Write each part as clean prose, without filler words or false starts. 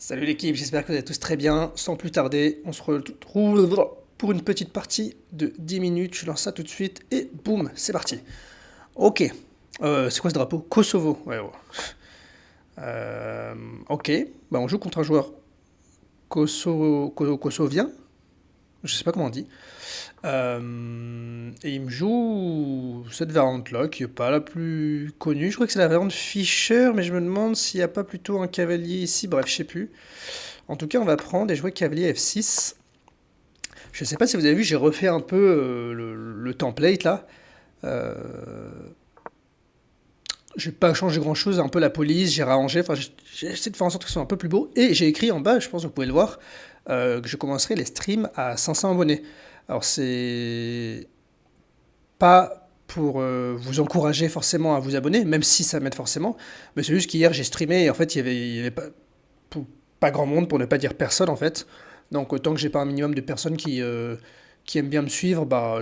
Salut l'équipe, j'espère que vous allez tous très bien. Sans plus tarder, on se retrouve pour une petite partie de 10 minutes. Je lance ça tout de suite et boum, c'est parti. Ok. C'est quoi ce drapeau? Kosovo. Ouais, ouais. Euh, ok. Bah, on joue contre un joueur kosovien. Je sais pas comment on dit. Et il me joue cette variante-là, qui est pas la plus connue. Je crois que c'est la variante Fischer, mais je me demande s'il n'y a pas plutôt un cavalier ici. Bref, je sais plus. En tout cas, on va prendre et jouer cavalier F6. Je sais pas si vous avez vu, j'ai refait un peu le template là. Euh, j'ai pas changé grand chose, un peu la police, j'ai rarrangé, enfin j'ai essayé de faire en sorte que ce soit un peu plus beau. Et j'ai écrit en bas, je pense que vous pouvez le voir, que je commencerai les streams à 500 abonnés. Alors c'est pas pour vous encourager forcément à vous abonner, même si ça m'aide forcément, mais c'est juste qu'hier j'ai streamé et en fait il y avait pas, pas grand monde, pour ne pas dire personne en fait. Donc autant que j'ai pas un minimum de personnes qui aiment bien me suivre, bah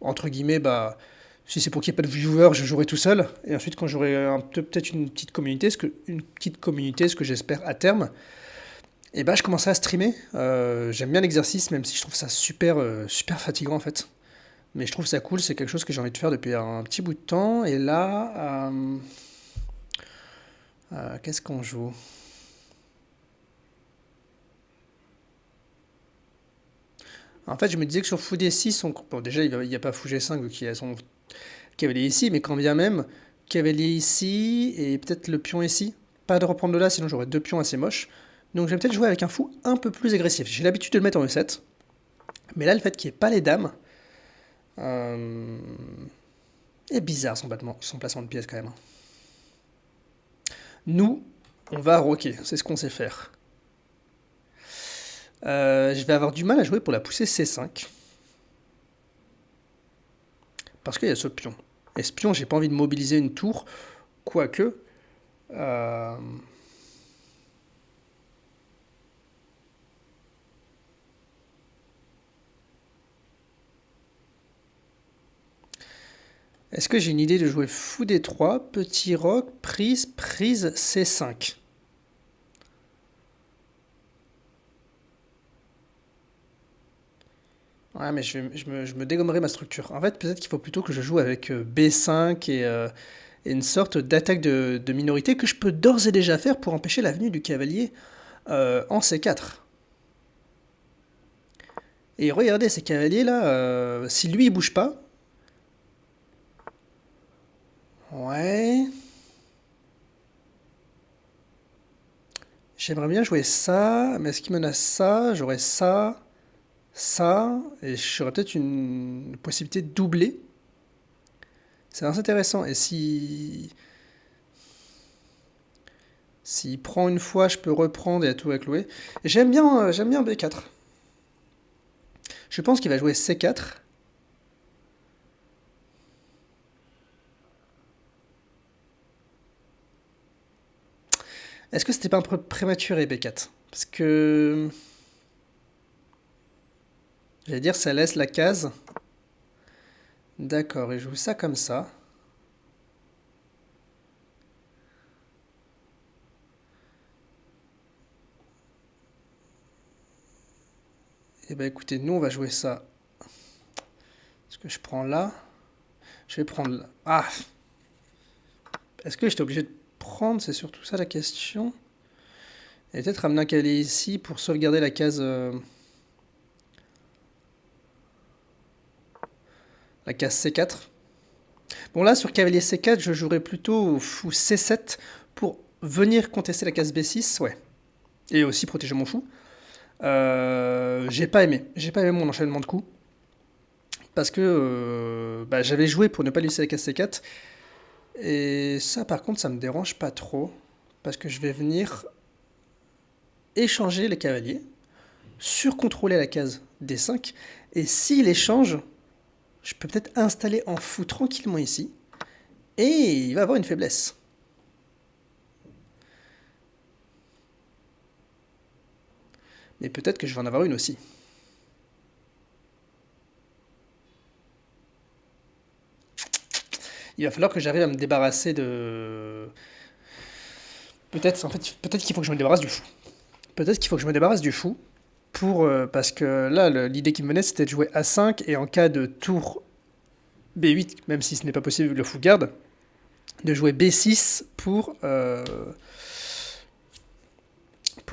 entre guillemets, bah si c'est pour qu'il n'y ait pas de viewers, je jouerai tout seul. Et ensuite quand j'aurai peut-être une petite communauté, ce que j'espère à terme, et bah je commencerai à streamer. J'aime bien l'exercice, même si je trouve ça super fatigant en fait. Mais je trouve ça cool, c'est quelque chose que j'ai envie de faire depuis un petit bout de temps. Et là, qu'est-ce qu'on joue? En fait, je me disais que sur Fou D6, bon, déjà, il n'y a pas Fou G5 vu qu'il y a son cavalier ici, mais quand bien même, cavalier ici et peut-être le pion ici. Pas de reprendre de là, sinon j'aurais deux pions assez moches. Donc je vais peut-être jouer avec un fou un peu plus agressif. J'ai l'habitude de le mettre en E7, mais là, le fait qu'il n'y ait pas les dames euh, est bizarre son placement de pièces quand même. Nous, on va roquer, c'est ce qu'on sait faire. Je vais avoir du mal à jouer pour la poussée C5, parce qu'il y a ce pion. Et ce pion, j'ai pas envie de mobiliser une tour, quoique. Euh, Est-ce que j'ai une idée de jouer fou D3, petit roc, prise C5? Ouais, mais je me dégommerai ma structure. En fait, peut-être qu'il faut plutôt que je joue avec B5 et une sorte d'attaque de minorité que je peux d'ores et déjà faire pour empêcher la venue du cavalier en C4. Et regardez ces cavaliers là, si lui il bouge pas, ouais, j'aimerais bien jouer ça, mais ce qui menace ça, j'aurais ça, et j'aurais peut-être une possibilité de doubler. C'est assez intéressant. Et si s'il prend une fois, je peux reprendre et à tout avec Loué. J'aime bien B4. Je pense qu'il va jouer C4. Est-ce que c'était pas un peu prématuré B4? Parce que j'allais dire ça laisse la case. D'accord, il joue ça comme ça. Et ben écoutez, nous on va jouer ça. Ce que je prends là, je vais prendre là. Ah, est-ce que j'étais obligé de prendre? C'est surtout ça la question. Et peut-être ramener un cavalier ici pour sauvegarder la case C4. Bon là sur cavalier C4, je jouerais plutôt au fou C7 pour venir contester la case B6, ouais. Et aussi protéger mon fou. J'ai pas aimé mon enchaînement de coups parce que bah, j'avais joué pour ne pas laisser la case C4 et ça par contre ça me dérange pas trop parce que je vais venir échanger les cavaliers, surcontrôler la case D5 et s'il échange, je peux peut-être installer en fou tranquillement ici et il va avoir une faiblesse. Mais peut-être que je vais en avoir une aussi. Il va falloir que j'arrive à me débarrasser Peut-être, en fait, peut-être qu'il faut que je me débarrasse du fou. Peut-être qu'il faut que je me débarrasse du fou pour parce que là, l'idée qui me venait, c'était de jouer A5 et en cas de tour B8, même si ce n'est pas possible vu que le fou garde, de jouer B6 pour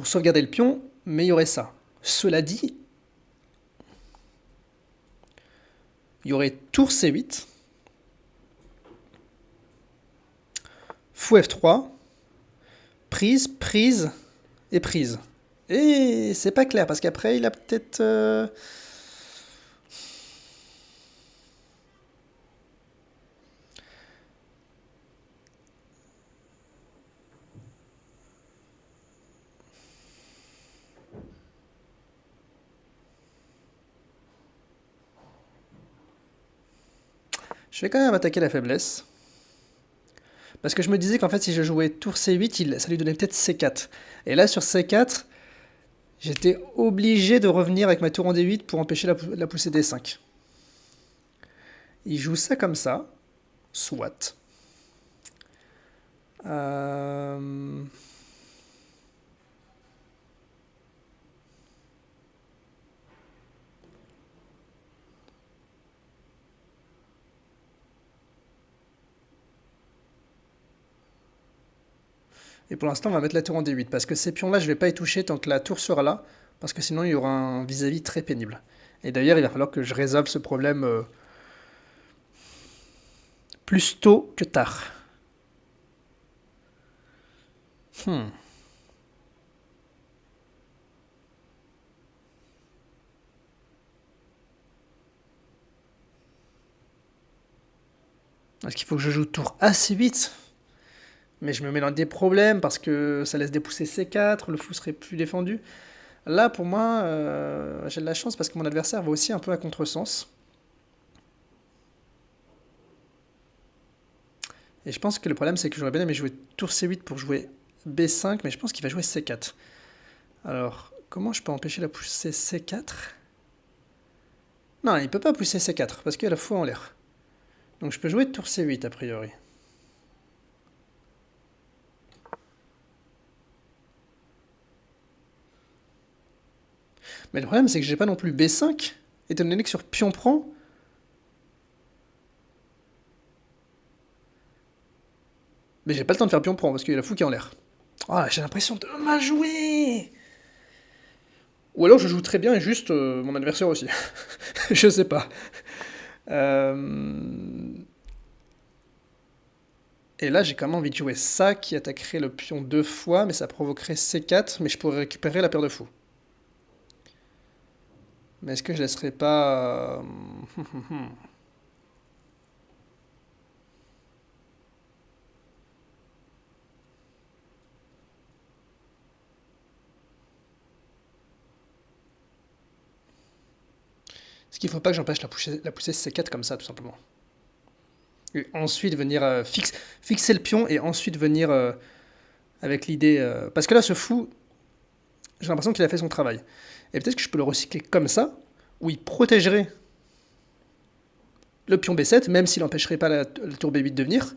sauvegarder le pion, mais il y aurait ça. Cela dit, il y aurait tour C8, fou F3, prise, prise et prise. Et c'est pas clair parce qu'après il a peut-être. Je vais quand même attaquer la faiblesse. Parce que je me disais qu'en fait si je jouais tour C8, ça lui donnait peut-être C4. Et là sur C4, j'étais obligé de revenir avec ma tour en D8 pour empêcher la poussée D5. Il joue ça comme ça. Soit. Euh... Et pour l'instant, on va mettre la tour en D8, parce que ces pions-là, je ne vais pas y toucher tant que la tour sera là, parce que sinon, il y aura un vis-à-vis très pénible. Et d'ailleurs, il va falloir que je résolve ce problème plus tôt que tard. Hmm. Est-ce qu'il faut que je joue tour AC8? Mais je me mets dans des problèmes parce que ça laisse dépousser C4, le fou serait plus défendu. Là, pour moi, j'ai de la chance parce que mon adversaire va aussi un peu à contresens. Et je pense que le problème, c'est que j'aurais bien aimé jouer tour C8 pour jouer B5, mais je pense qu'il va jouer C4. Alors, comment je peux empêcher la poussée C4? Non, il peut pas pousser C4 parce qu'il y a la fou en l'air. Donc je peux jouer tour C8 a priori. Mais le problème, c'est que j'ai pas non plus B5, étant donné que sur pion prend. Mais j'ai pas le temps de faire pion prend parce qu'il y a la fou qui est en l'air. Ah, j'ai l'impression de mal jouer. Ou alors je joue très bien et juste mon adversaire aussi. Je sais pas. Euh, Et là, j'ai quand même envie de jouer ça qui attaquerait le pion deux fois, mais ça provoquerait C4, mais je pourrais récupérer la paire de fous. Mais est-ce que je laisserai pas... Est-ce qu'il ne faut pas que j'empêche la poussée C4 comme ça, tout simplement? Et ensuite venir fixer le pion et ensuite venir avec l'idée... Parce que là, ce fou, j'ai l'impression qu'il a fait son travail. Et peut-être que je peux le recycler comme ça, où il protégerait le pion B7, même s'il n'empêcherait pas la tour B8 de venir.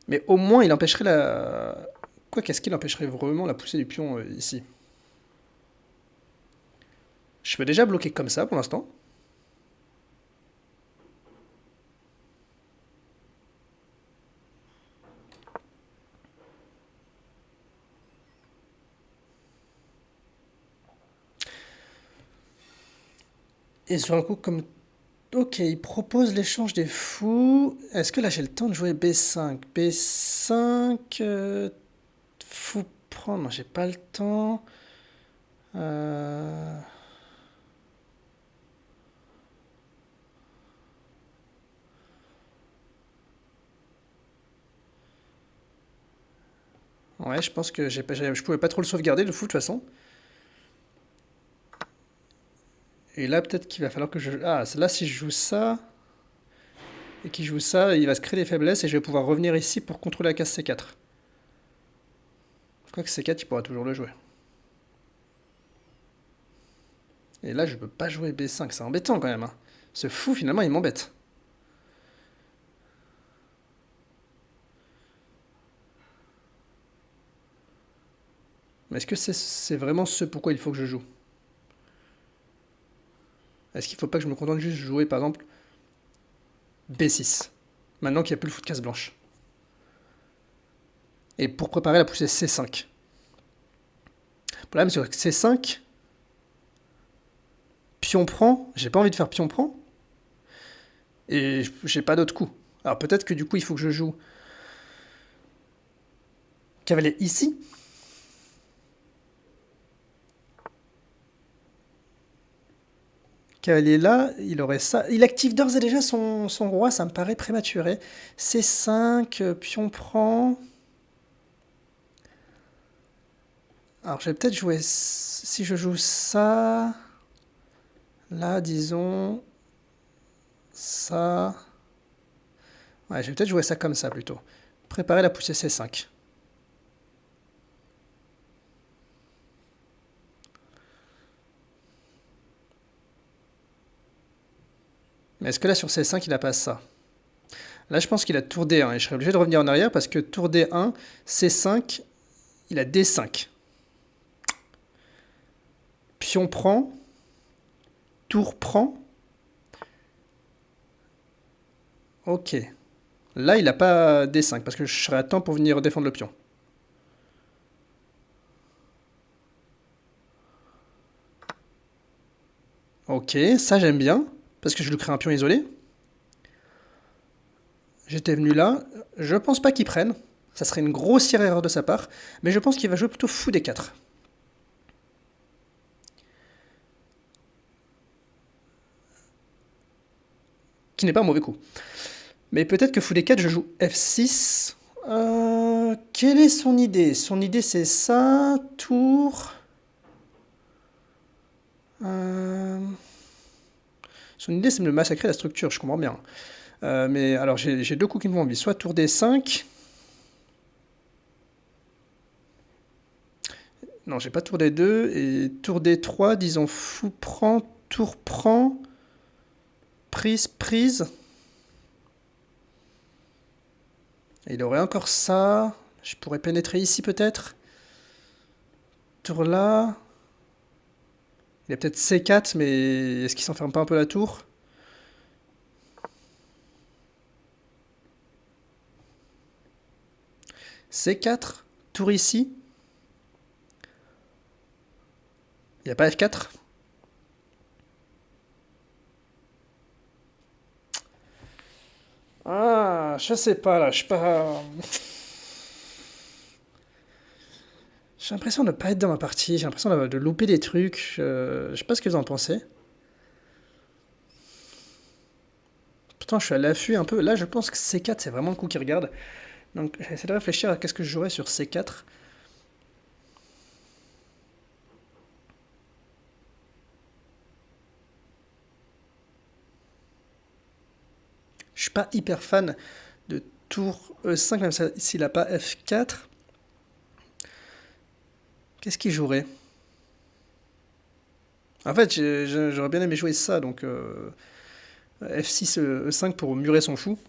Mais au moins, il empêcherait la... Quoi qu'est-ce qu'il empêcherait vraiment la poussée du pion ici? Je peux déjà bloquer comme ça pour l'instant. Et sur un coup, comme... Ok, il propose l'échange des fous. Est-ce que là j'ai le temps de jouer B5? B5... fou prendre... Non, j'ai pas le temps. Euh, Ouais, je pense que je pouvais pas trop le sauvegarder, le fou, de toute façon. Et là, peut-être qu'il va falloir que je... Ah, là, si je joue ça, et qu'il joue ça, il va se créer des faiblesses, et je vais pouvoir revenir ici pour contrôler la case C4. Quoique C4, il pourra toujours le jouer. Et là, je peux pas jouer B5, c'est embêtant quand même, hein. Ce fou, finalement, il m'embête. Mais est-ce que c'est vraiment ce pourquoi il faut que je joue? Est-ce qu'il ne faut pas que je me contente juste de jouer, par exemple, B6, maintenant qu'il n'y a plus le fou de case blanche? Et pour préparer la poussée C5. Le problème, c'est que C5, pion prend, j'ai pas envie de faire pion prend, et j'ai pas d'autre coup. Alors peut-être que du coup, il faut que je joue cavalier ici. Cavalier là, il aurait ça. Il active d'ores et déjà son roi, ça me paraît prématuré. C5, pion prend. Alors je vais peut-être jouer... Si je joue ça... Là, disons... Ça... Ouais, je vais peut-être jouer ça comme ça plutôt. Préparer la poussée C5. Mais est-ce que là sur C5 il a pas ça? Là je pense qu'il a tour D1 et je serais obligé de revenir en arrière parce que tour D1, C5, il a D5. Pion prend, tour prend. Ok. Là il a pas D5 parce que je serais à temps pour venir défendre le pion. Ok, ça j'aime bien parce que je lui crée un pion isolé. J'étais venu là. Je pense pas qu'il prenne. Ça serait une grossière erreur de sa part. Mais je pense qu'il va jouer plutôt fou D4. Qui n'est pas un mauvais coup. Mais peut-être que fou D4, je joue F6. Quelle est son idée? Son idée c'est ça. Tour. Euh, Son idée c'est de me massacrer la structure, je comprends bien. Mais alors j'ai deux coups qui me vont envie. Soit tour D5. Non, j'ai pas tour D2. Et tour D3, disons fou prend, tour prend. Prise, prise. Et il aurait encore ça. Je pourrais pénétrer ici peut-être. Tour là. Il a peut-être C4, mais est-ce qu'il s'enferme pas un peu la tour? C4. Tour ici. Il n'y a pas F4. Ah, je sais pas là, je sais pas. J'ai l'impression de ne pas être dans ma partie, j'ai l'impression de louper des trucs. Je sais pas ce que vous en pensez. Pourtant, je suis à l'affût un peu. Là, je pense que C4, c'est vraiment le coup qui regarde. Donc, j'essaie de réfléchir à qu'est-ce que je jouerais sur C4. Je suis pas hyper fan de tour E5, même s'il n'a pas F4. Qu'est-ce qu'il jouerait? En fait, j'aurais bien aimé jouer ça, donc F6, E5 pour murer son fou.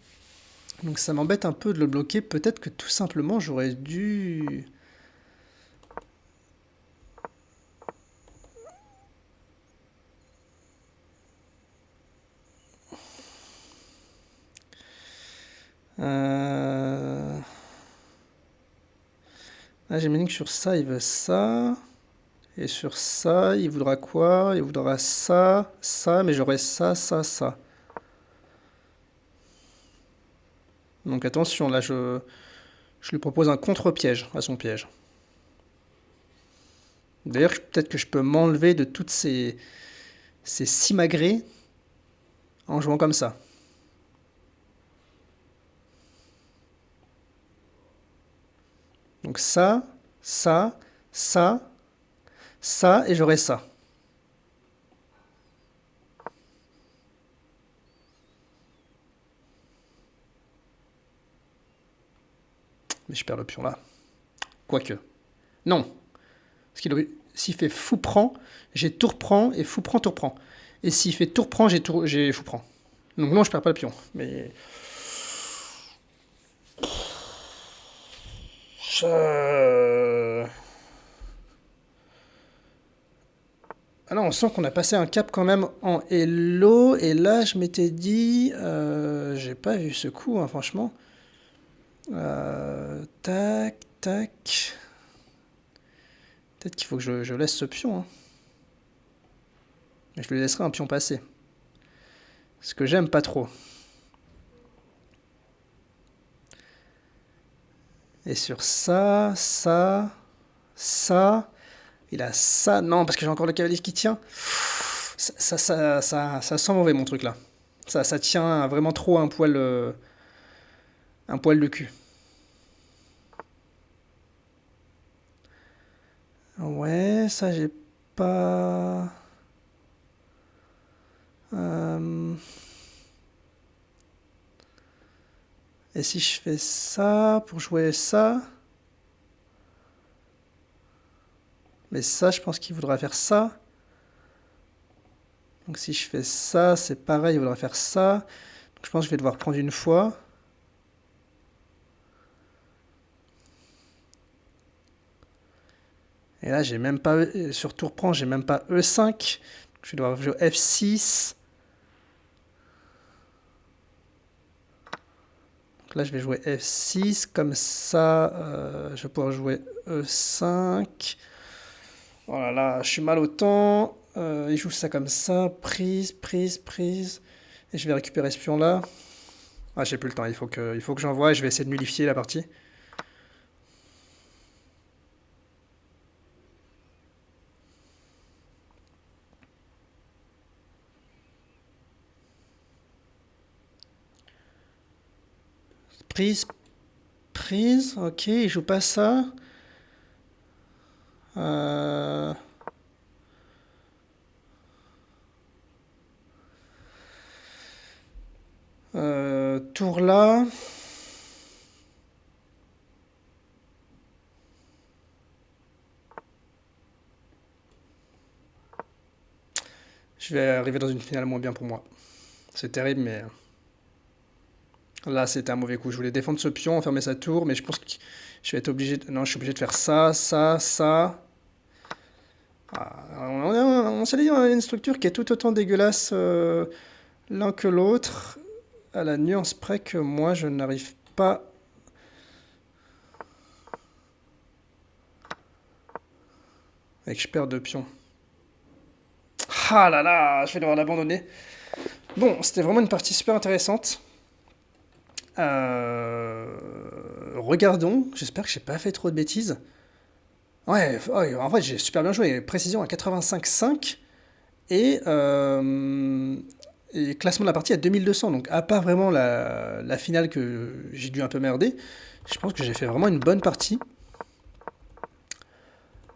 Donc ça m'embête un peu de le bloquer. Peut-être que tout simplement j'aurais dû... Euh... Ah, j'imagine que sur ça, il veut ça. Et sur ça, il voudra quoi? Il voudra ça, ça, mais j'aurai ça, ça, ça. Donc attention, là, je lui propose un contre-piège à son piège. D'ailleurs, peut-être que je peux m'enlever de toutes ces simagrées en jouant comme ça. Donc ça, ça, ça, et j'aurai ça. Mais je perds le pion là. Quoique. Non. Parce s'il fait fou prend, j'ai tour prend et fou prend tour prend. Et s'il fait tour prend, j'ai fou prend. Donc non, je perds pas le pion. Mais je... Ah non, on sent qu'on a passé un cap quand même en Hello. Et là, je m'étais dit... j'ai pas vu ce coup, hein, franchement. Tac, tac. Peut-être qu'il faut que je laisse ce pion, hein. Mais je lui laisserai un pion passer. Ce que j'aime pas trop. Et sur ça, ça, ça... Il a ça... Non, parce que j'ai encore le cavalier qui tient. Ça sent mauvais, mon truc, là. Ça tient vraiment trop un poil de cul. Ouais, ça, j'ai pas... Euh, Et si je fais ça pour jouer ça? Mais ça, je pense qu'il voudra faire ça. Donc si je fais ça, c'est pareil, il voudra faire ça. Donc je pense que je vais devoir prendre une fois. Et là, j'ai même pas... Sur tour prend, j'ai même pas E5. Je vais devoir jouer F6. Donc là, je vais jouer F6. Comme ça, je vais pouvoir jouer E5. Oh là là, je suis mal au temps. Il joue ça comme ça. Prise, prise, prise. Et je vais récupérer ce pion-là. Ah, j'ai plus le temps. Il faut que j'envoie et je vais essayer de nullifier la partie. Prise, prise. Ok, il joue pas ça. Euh, tour là. Je vais arriver dans une finale moins bien pour moi. C'est terrible, mais là, c'était un mauvais coup. Je voulais défendre ce pion, enfermer sa tour, mais je pense que je vais être obligé de... Non, je suis obligé de faire ça, ça, ça. Ah, on s'est dit, on a une structure qui est tout autant dégueulasse l'un que l'autre, à la nuance près que moi, je n'arrive pas... Et que je perds deux pions. Ah là là, je vais devoir l'abandonner. Bon, c'était vraiment une partie super intéressante. Regardons, j'espère que j'ai pas fait trop de bêtises. Ouais, en vrai j'ai super bien joué. Précision à 85,5 et, et classement de la partie à 2200. Donc à part vraiment la finale que j'ai dû un peu merder, je pense que j'ai fait vraiment une bonne partie.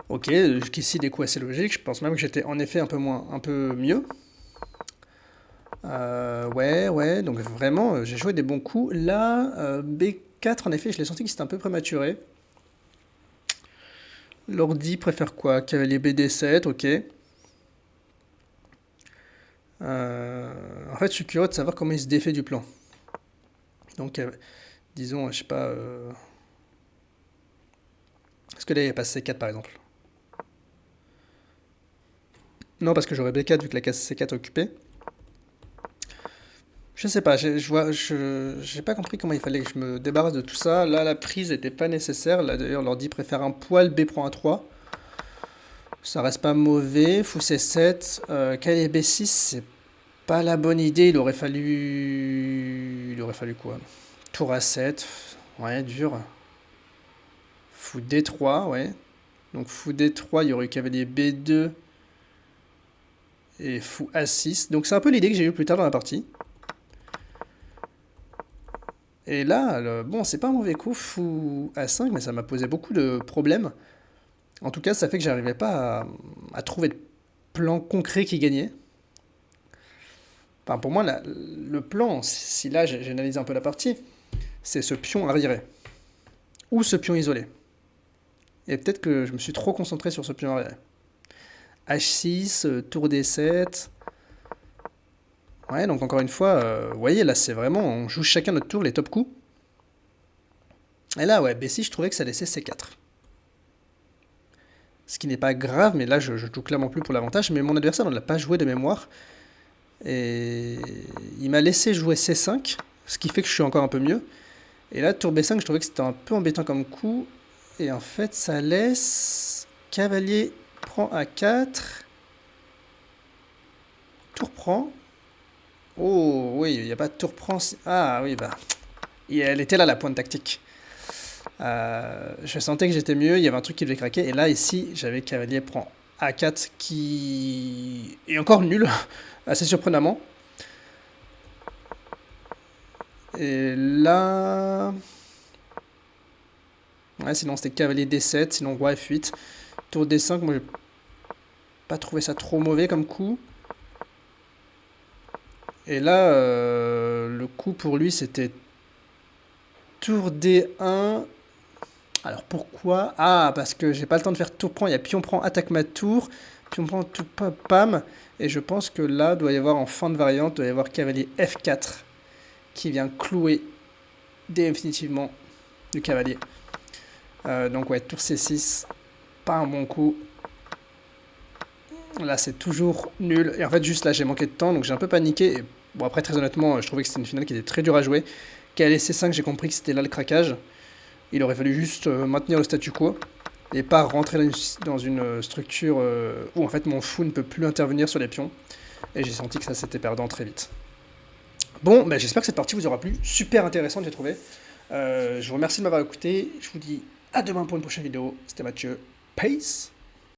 Ok, jusqu'ici des coups assez logiques. Je pense même que j'étais en effet un peu mieux. Ouais, donc vraiment, j'ai joué des bons coups. Là, B4, en effet, je l'ai senti que c'était un peu prématuré. L'ordi préfère quoi? Cavalier BD7, ok. En fait, je suis curieux de savoir comment il se défait du plan. Donc, disons, je sais pas. Est-ce que là, il n'y a pas C4 par exemple? Non, parce que j'aurais B4 vu que la case C4 est occupée. Je sais pas, j'ai pas compris comment il fallait que je me débarrasse de tout ça. Là, la prise n'était pas nécessaire. Là, d'ailleurs, l'ordi préfère un poil B prend un 3. Ça reste pas mauvais. Fou C7. Cavalier B6, c'est pas la bonne idée. Il aurait fallu quoi? Tour A7. Ouais, dur. Fou D3, ouais. Donc fou D3, il y aurait eu cavalier B2 et fou A6. Donc c'est un peu l'idée que j'ai eue plus tard dans la partie. Et là, bon, c'est pas un mauvais coup, fou A5, mais ça m'a posé beaucoup de problèmes. En tout cas, ça fait que j'arrivais pas à trouver de plan concret qui gagnait. Enfin, pour moi, le plan, si là j'analyse un peu la partie, c'est ce pion arriéré. Ou ce pion isolé. Et peut-être que je me suis trop concentré sur ce pion arriéré. H6, tour D7. Ouais, donc encore une fois, vous voyez, là c'est vraiment, on joue chacun notre tour, les top coups. Et là, ouais, B6, je trouvais que ça laissait C4. ce qui n'est pas grave, mais là je joue clairement plus pour l'avantage. Mais mon adversaire ne l'a pas joué de mémoire, et il m'a laissé jouer C5, ce qui fait que je suis encore un peu mieux. Et là, tour B5, je trouvais que c'était un peu embêtant comme coup, et en fait ça laisse cavalier prend A4, tour prend. Oh oui, il n'y a pas de tour prend. Ah oui, bah, et elle était là la pointe tactique. Je sentais que j'étais mieux, il y avait un truc qui devait craquer, et là, ici, j'avais cavalier prend A4 qui est encore nul, assez surprenamment. Et là... Ouais, sinon c'était cavalier D7, sinon roi F8. Tour D5, moi j'ai pas trouvé ça trop mauvais comme coup. Et là, le coup pour lui c'était tour D1. Alors pourquoi? Ah, parce que j'ai pas le temps de faire tour prend, il y a pion prend, attaque ma tour, pion prend, tout pam, et je pense que là, doit y avoir en fin de variante, doit y avoir cavalier F4 qui vient clouer définitivement le cavalier. Donc ouais, tour C6, pas un bon coup. Là, c'est toujours nul, et en fait, juste là, j'ai manqué de temps, donc j'ai un peu paniqué, et bon, après, très honnêtement, je trouvais que c'était une finale qui était très dure à jouer. Cavalier C5, j'ai compris que c'était là le craquage. Il aurait fallu juste maintenir le statu quo et pas rentrer dans une structure où en fait mon fou ne peut plus intervenir sur les pions. Et j'ai senti que ça s'était perdant très vite. Bon, bah, j'espère que cette partie vous aura plu. Super intéressante, j'ai trouvé. Je vous remercie de m'avoir écouté. Je vous dis à demain pour une prochaine vidéo. C'était Mathieu. Peace.